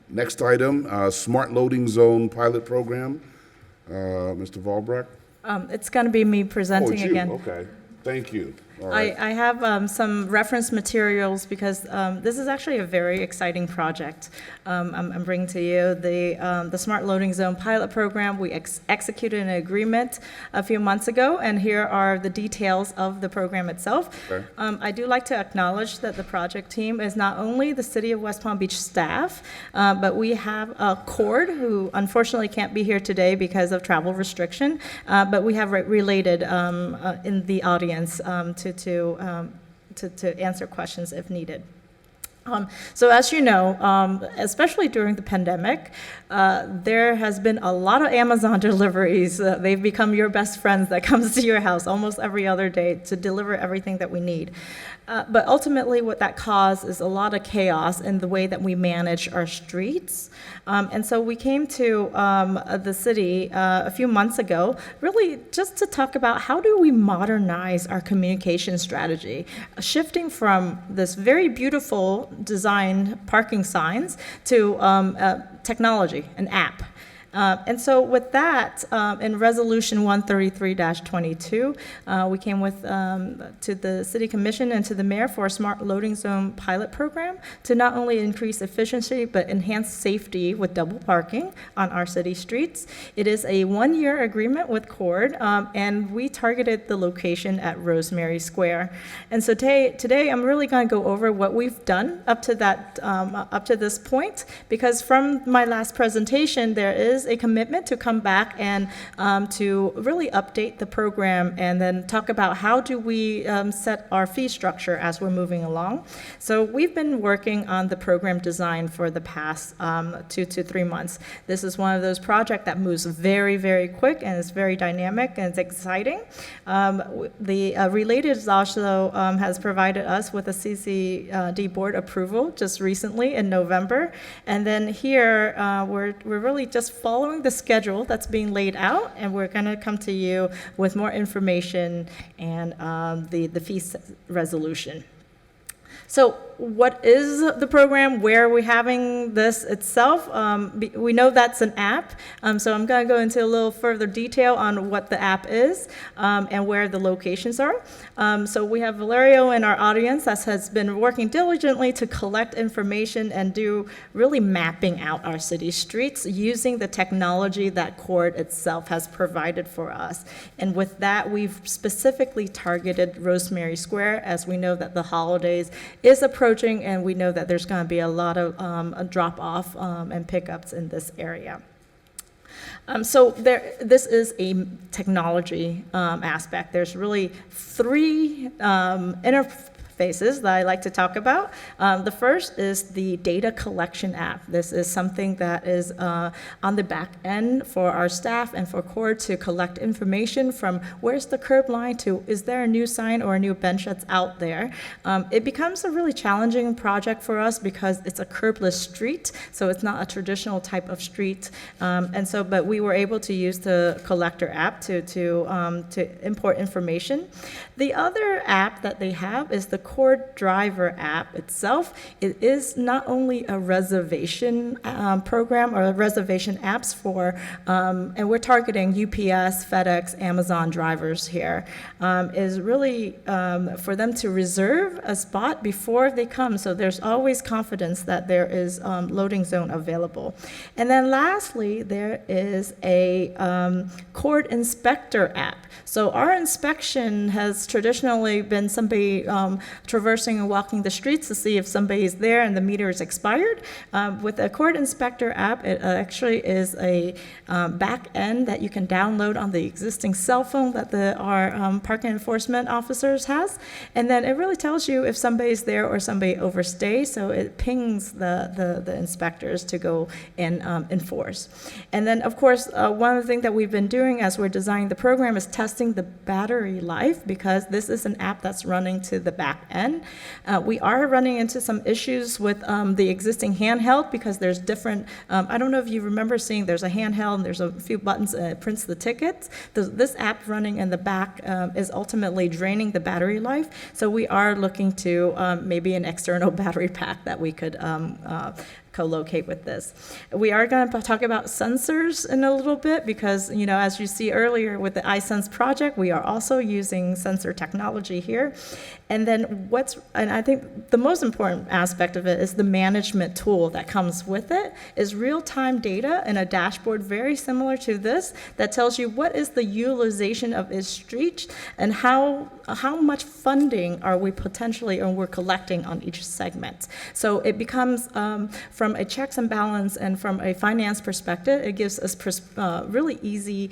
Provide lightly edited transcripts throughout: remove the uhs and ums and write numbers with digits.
Next item, Smart Loading Zone Pilot Program. Mr. Valbrecht? It's going to be me presenting it's you. again. Okay, thank you. All right. I have some reference materials because this is actually a very exciting project I'm bringing to you. The Smart Loading Zone Pilot Program, we executed an agreement a few months ago, and here are the details of the program itself. Okay. I do like to acknowledge that the project team is not only the City of West Palm Beach staff, but we have Coord, who unfortunately can't be here today because of travel restriction, but we have related in the audience to answer questions if needed. So as you know, especially during the pandemic, there has been a lot of Amazon deliveries. They've become your best friends that comes to your house almost every other day to deliver everything that we need. But ultimately what that caused is a lot of chaos in the way that we manage our streets. And so we came to the city a few months ago, really just to talk about how do we modernize our communication strategy, shifting from this very beautiful design parking signs to technology, an app. And so with that, in Resolution 133-22, we came with to the City Commission and to the Mayor for a Smart Loading Zone pilot program to not only increase efficiency, but enhance safety with double parking on our city streets. It is a one-year agreement with Coord, and we targeted the location at Rosemary Square. And so today I'm really going to go over what we've done up to that, up to this point, because from my last presentation, there is a commitment to come back and to really update the program and then talk about how do we set our fee structure as we're moving along. So we've been working on the program design for the past 2 to 3 months. This is one of those projects that moves very, very quick and it's very dynamic and it's exciting. The Related also has provided us with a CCD board approval just recently in November. And then here we're really just following the schedule that's being laid out, and we're going to come to you with more information and the fee resolution. So what is the program? Where are we having this itself? We know that's an app, so I'm going to go into a little further detail on what the app is and where the locations are. So we have Valerio in our audience that has been working diligently to collect information and do really mapping out our city streets using the technology that Coord itself has provided for us. And with that, we've specifically targeted Rosemary Square, as we know that the holidays is approaching, and we know that there's going to be a lot of drop-off and pickups in this area. So this is a technology aspect. There's really 3 interfaces that I like to talk about. The first is the data collection app. This is something that is on the back end for our staff and for Coord to collect information from where's the curb line to is there a new sign or a new bench that's out there. It becomes a really challenging project for us because it's a curbless street, so it's not a traditional type of street. But we were able to use the collector app to import information. The other app that they have is the Coord Driver app itself. It is not only a reservation program or reservation apps for, and we're targeting UPS, FedEx, Amazon drivers here, is really for them to reserve a spot before they come. So there's always confidence that there is loading zone available. And then lastly, there is a Coord Inspector app. So our inspection has traditionally been somebody traversing and walking the streets to see if somebody is there and the meter is expired. With the Coord Inspector app, it actually is a back end that you can download on the existing cell phone that our parking enforcement officers has. And then it really tells you if somebody's there or somebody overstays, so it pings the inspectors to go and enforce. And then, of course, one of the things that we've been doing as we're designing the program is testing the battery life, because this is an app that's running to the back end. We are running into some issues with the existing handheld because there's different, I don't know if you remember seeing there's a handheld and there's a few buttons and it prints the tickets. This app running in the back is ultimately draining the battery life. So we are looking to maybe an external battery pack that we could co-locate with this. We are going to talk about sensors in a little bit because, as you see earlier with the iSense project, we are also using sensor technology here. And then and I think the most important aspect of it is the management tool that comes with it is real-time data in a dashboard very similar to this that tells you what is the utilization of each street and how much funding are we potentially or we're collecting on each segment. So it becomes, from a checks and balance and from a finance perspective, it gives us really easy,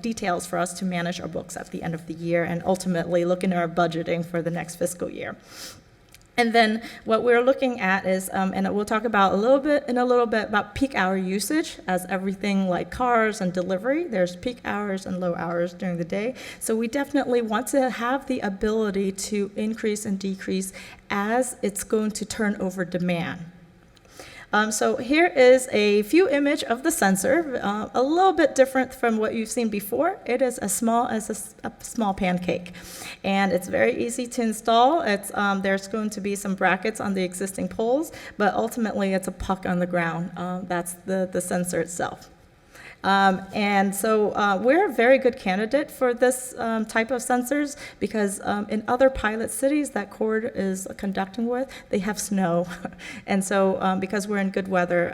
details for us to manage our books at the end of the year and ultimately look into our budgeting for the next fiscal year. And then what we're looking at is, and we'll talk about in a little bit about peak hour usage, as everything like cars and delivery, there's peak hours and low hours during the day. So we definitely want to have the ability to increase and decrease as it's going to turn over demand. So here is a few image of the sensor, a little bit different from what you've seen before. It is as small as a small pancake, and it's very easy to install. There's going to be some brackets on the existing poles, but ultimately it's a puck on the ground. That's the sensor itself. And so we're a very good candidate for this type of sensors because in other pilot cities that Coord is conducting with, they have snow. And so because we're in good weather,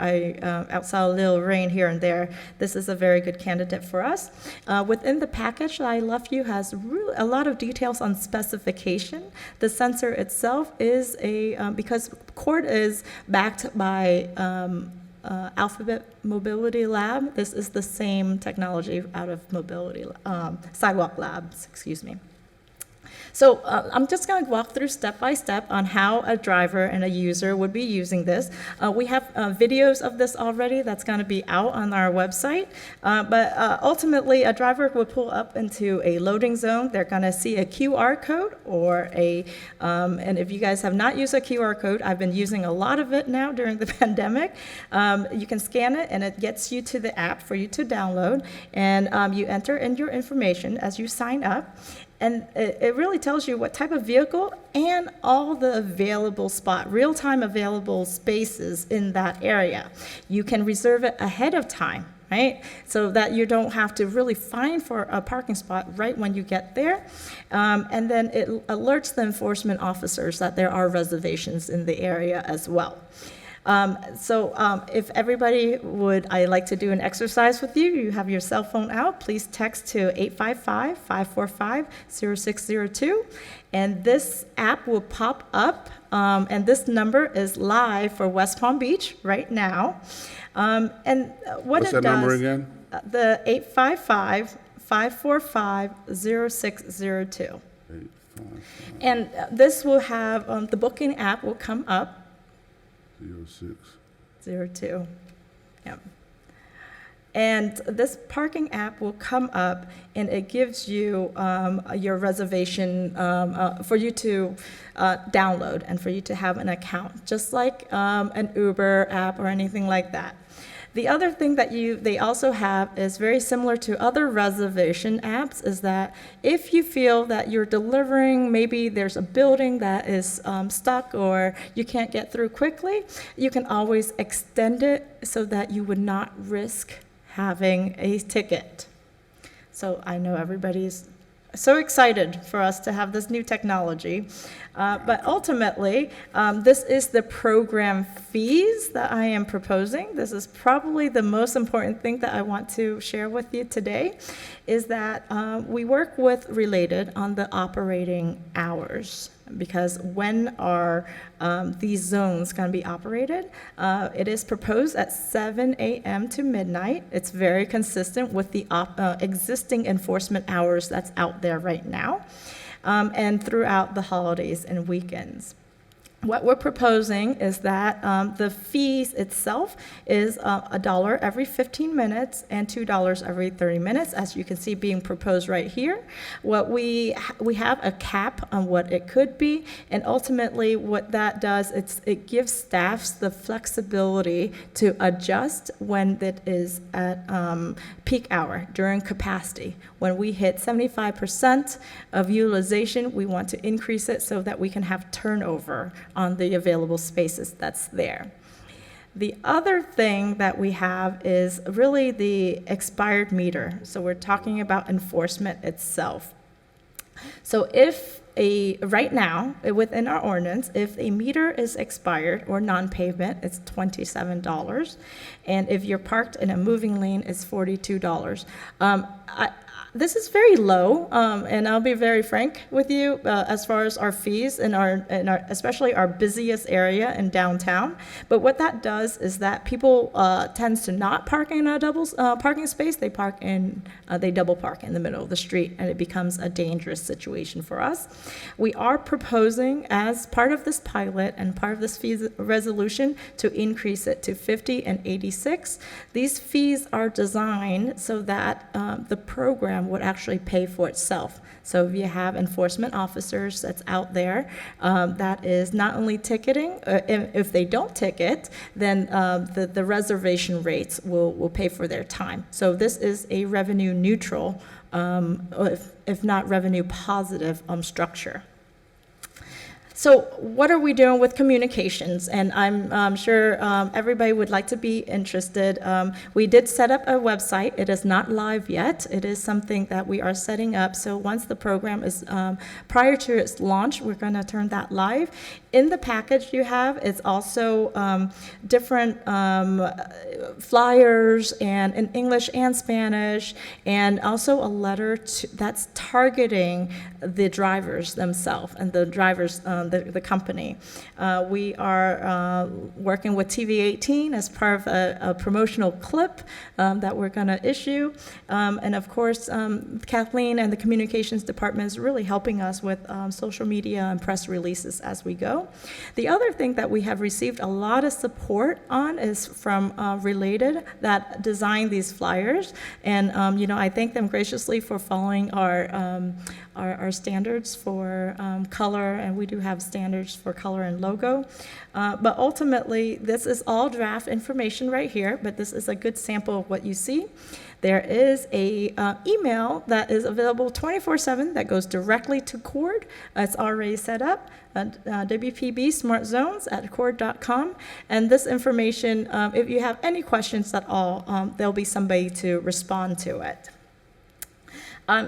outside a little rain here and there, this is a very good candidate for us. Within the package that I left you has really a lot of details on specification. The sensor itself is because Coord is backed by Alphabet Mobility Lab. This is the same technology out of Sidewalk Labs, excuse me. So I'm just going to walk through step by step on how a driver and a user would be using this. We have videos of this already that's going to be out on our website. But ultimately, a driver will pull up into a loading zone. They're going to see a QR code or and if you guys have not used a QR code, I've been using a lot of it now during the pandemic. You can scan it and it gets you to the app for you to download. And you enter in your information as you sign up. And it really tells you what type of vehicle and all the available real-time available spaces in that area. You can reserve it ahead of time, right? So that you don't have to really find for a parking spot right when you get there. And then it alerts the enforcement officers that there are reservations in the area as well. If everybody I'd like to do an exercise with you. You have your cell phone out. Please text to 855-545-0602. And this app will pop up. And this number is live for West Palm Beach right now. What's that number again? The 855-545-0602. And this will have, the booking app will come up. 0602. Yeah. And this parking app will come up and it gives you your reservation for you to download and for you to have an account, just like an Uber app or anything like that. The other thing that they also have is very similar to other reservation apps is that if you feel that you're delivering, maybe there's a building that is stuck or you can't get through quickly, you can always extend it so that you would not risk having a ticket. So I know everybody's so excited for us to have this new technology. But ultimately, this is the program fees that I am proposing. This is probably the most important thing that I want to share with you today, is that we work with Related on the operating hours. Because when are these zones going to be operated? It is proposed at 7 a.m. to midnight. It's very consistent with the existing enforcement hours that's out there right now, and throughout the holidays and weekends. What we're proposing is that the fees itself is $1 every 15 minutes and $2 every 30 minutes, as you can see being proposed right here. What we have a cap on what it could be, and ultimately what that does, it gives staffs the flexibility to adjust when it is at peak hour during capacity. When we hit 75% of utilization, we want to increase it so that we can have turnover on the available spaces that's there. The other thing that we have is really the expired meter. So we're talking about enforcement itself. So right now, within our ordinance, if a meter is expired or non-payment, it's $27. And if you're parked in a moving lane, it's $42. This is very low, and I'll be very frank with you as far as our fees in our especially our busiest area in downtown. But what that does is that people tends to not park in a double parking space. They double park in the middle of the street, and it becomes a dangerous situation for us. We are proposing, as part of this pilot and part of this fees resolution, to increase it to 50 and 86. These fees are designed so that the program would actually pay for itself. So if you have enforcement officers that's out there that is not only ticketing, if they don't ticket, then the reservation rates will pay for their time. So this is a revenue neutral, if not revenue positive structure. So what are we doing with communications? And I'm sure everybody would like to be interested. We did set up a website. It is not live yet. It is something that we are setting up. So once the program is, prior to its launch, we're going to turn that live. In the package you have, it's also different flyers and in English and Spanish, and also a letter that's targeting the drivers themselves and the drivers, the company. We are working with TV18 as part of a promotional clip that we're going to issue. And of course, Kathleen and the communications department is really helping us with social media and press releases as we go. The other thing that we have received a lot of support on is from Related that designed these flyers. And I thank them graciously for following our standards for color, and we do have standards for color and logo. But ultimately, this is all draft information right here, but this is a good sample of what you see. There is a email that is available 24/7 that goes directly to Coord. It's already set up, WPB Smart Zones at Coord.com. And this information, if you have any questions at all, there'll be somebody to respond to it.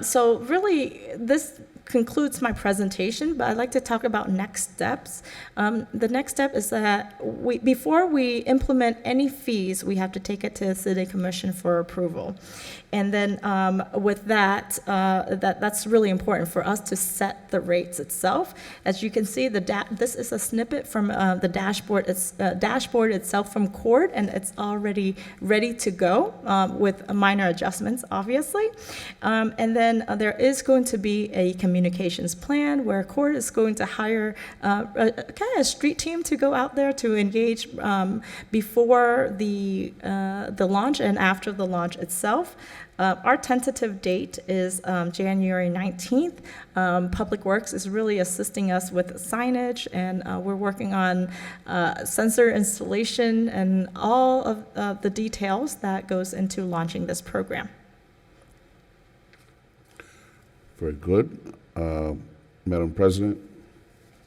So really, this concludes my presentation, but I'd like to talk about next steps. The next step is that before we implement any fees, we have to take it to the City Commission for approval. And then with that's really important for us to set the rates itself. As you can see, this is a snippet from the dashboard. It's dashboard itself from Coord, and it's already ready to go with minor adjustments, obviously. And then there is going to be a communications plan where Coord is going to hire kind of a street team to go out there to engage before the launch and after the launch itself. Our tentative date is January 19th. Public Works is really assisting us with signage, and we're working on sensor installation and all of the details that goes into launching this program. Very good. Madam President?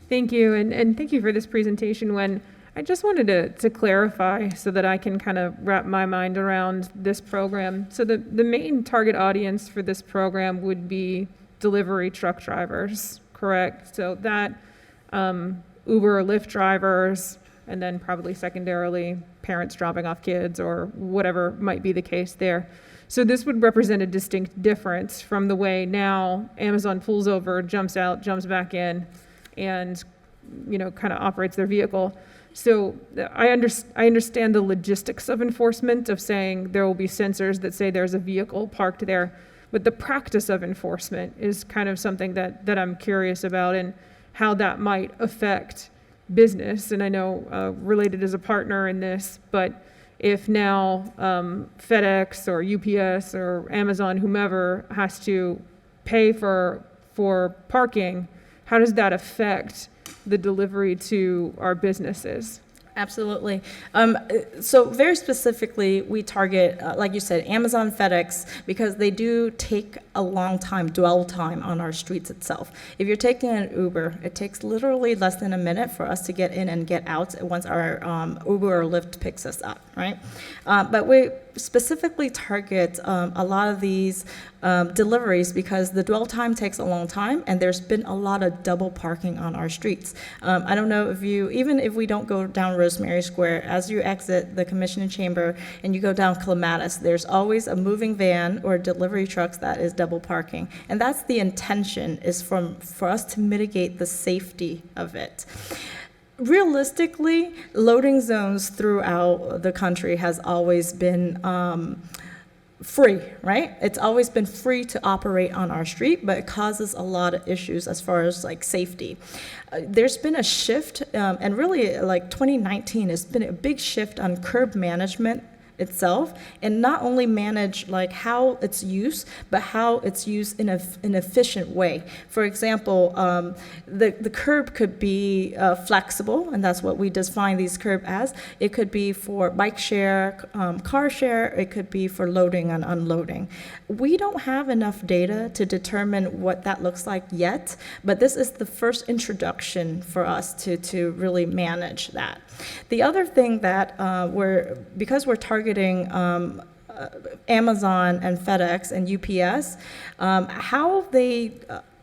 Thank you, and thank you for this presentation. I just wanted to clarify so that I can kind of wrap my mind around this program. So the main target audience for this program would be delivery truck drivers, correct? So that Uber or Lyft drivers, and then probably secondarily parents dropping off kids or whatever might be the case there. So this would represent a distinct difference from the way now Amazon pulls over, jumps out, jumps back in, and kind of operates their vehicle. So I understand the logistics of enforcement, of saying there will be sensors that say there's a vehicle parked there, but the practice of enforcement is kind of something that I'm curious about, and how that might affect business. And I know Related is a partner in this, but if now FedEx or UPS or Amazon, whomever, has to pay for parking, how does that affect the delivery to our businesses? Absolutely. So very specifically, we target, like you said, Amazon, FedEx, because they do take a long time, dwell time on our streets itself. If you're taking an Uber, it takes literally less than a minute for us to get in and get out once our Uber or Lyft picks us up, right? But we specifically target a lot of these deliveries because the dwell time takes a long time, and there's been a lot of double parking on our streets. I don't know if you, even if we don't go down Rosemary Square, as you exit the Commissioning Chamber and you go down Clematis, there's always a moving van or delivery trucks that is double parking. And that's the intention, is for us to mitigate the safety of it. Realistically, loading zones throughout the country has always been free, right? It's always been free to operate on our street, but it causes a lot of issues as far as like safety. There's been a shift, and really like 2019 has been a big shift on curb management itself, and not only manage like how it's used, but how it's used in an efficient way. For example, the curb could be flexible, and that's what we define these curb as. It could be for bike share, car share, it could be for loading and unloading. We don't have enough data to determine what that looks like yet, but this is the first introduction for us to really manage that. The other thing that because we're targeting Amazon and FedEx and UPS, how they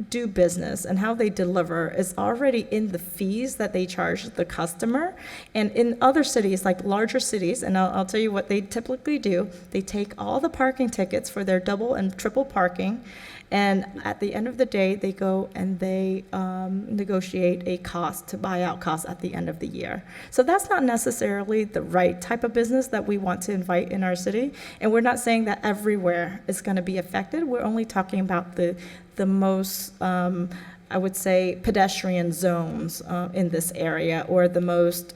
do business and how they deliver is already in the fees that they charge the customer. And in other cities, like larger cities, and I'll tell you what they typically do, they take all the parking tickets for their double and triple parking, and at the end of the day, they go and they negotiate a cost to buy out costs at the end of the year. So that's not necessarily the right type of business that we want to invite in our city. And we're not saying that everywhere is going to be affected. We're only talking about the most, I would say, pedestrian zones in this area, or the most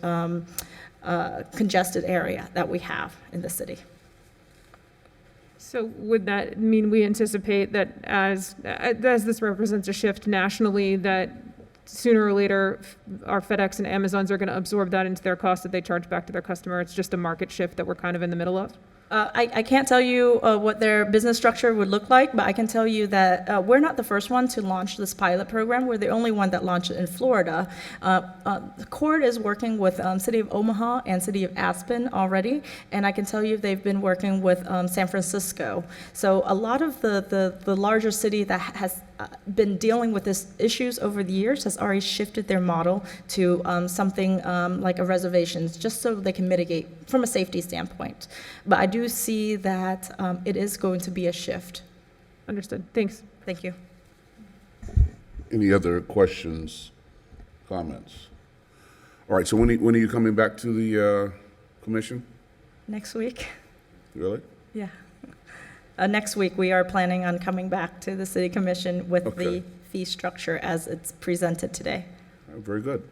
congested area that we have in the city. So would that mean we anticipate that as this represents a shift nationally, that sooner or later our FedEx and Amazons are going to absorb that into their cost that they charge back to their customer? It's just a market shift that we're kind of in the middle of? I can't tell you what their business structure would look like, but I can tell you that we're not the first one to launch this pilot program. We're the only one that launched it in Florida. Coord is working with City of Omaha and City of Aspen already, and I can tell you they've been working with San Francisco. So a lot of the larger city that has been dealing with these issues over the years has already shifted their model to something like a reservations, just so they can mitigate from a safety standpoint. But I do see that it is going to be a shift. Understood. Thanks. Thank you. Any other questions, comments? All right, so when are you coming back to the commission? Next week? Really? Yeah. Next week, we are planning on coming back to the City Commission with Okay. the fee structure as it's presented today. All right, very good.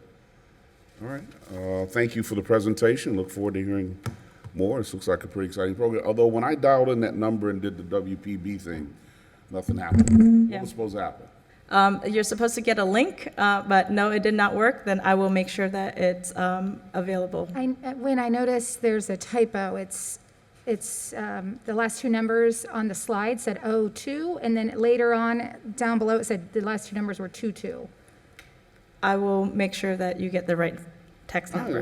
All right, thank you for the presentation. Look forward to hearing more. This looks like a pretty exciting program. Although when I dialed in that number and did the WPB thing, nothing happened. Yeah. What was supposed to happen? You're supposed to get a link, but no, it did not work. Then I will make sure that it's available. When I noticed there's a typo, it's the last two numbers on the slide said 02, and then later on, down below, it said the last two numbers were 22. I will make sure that you get the right text number.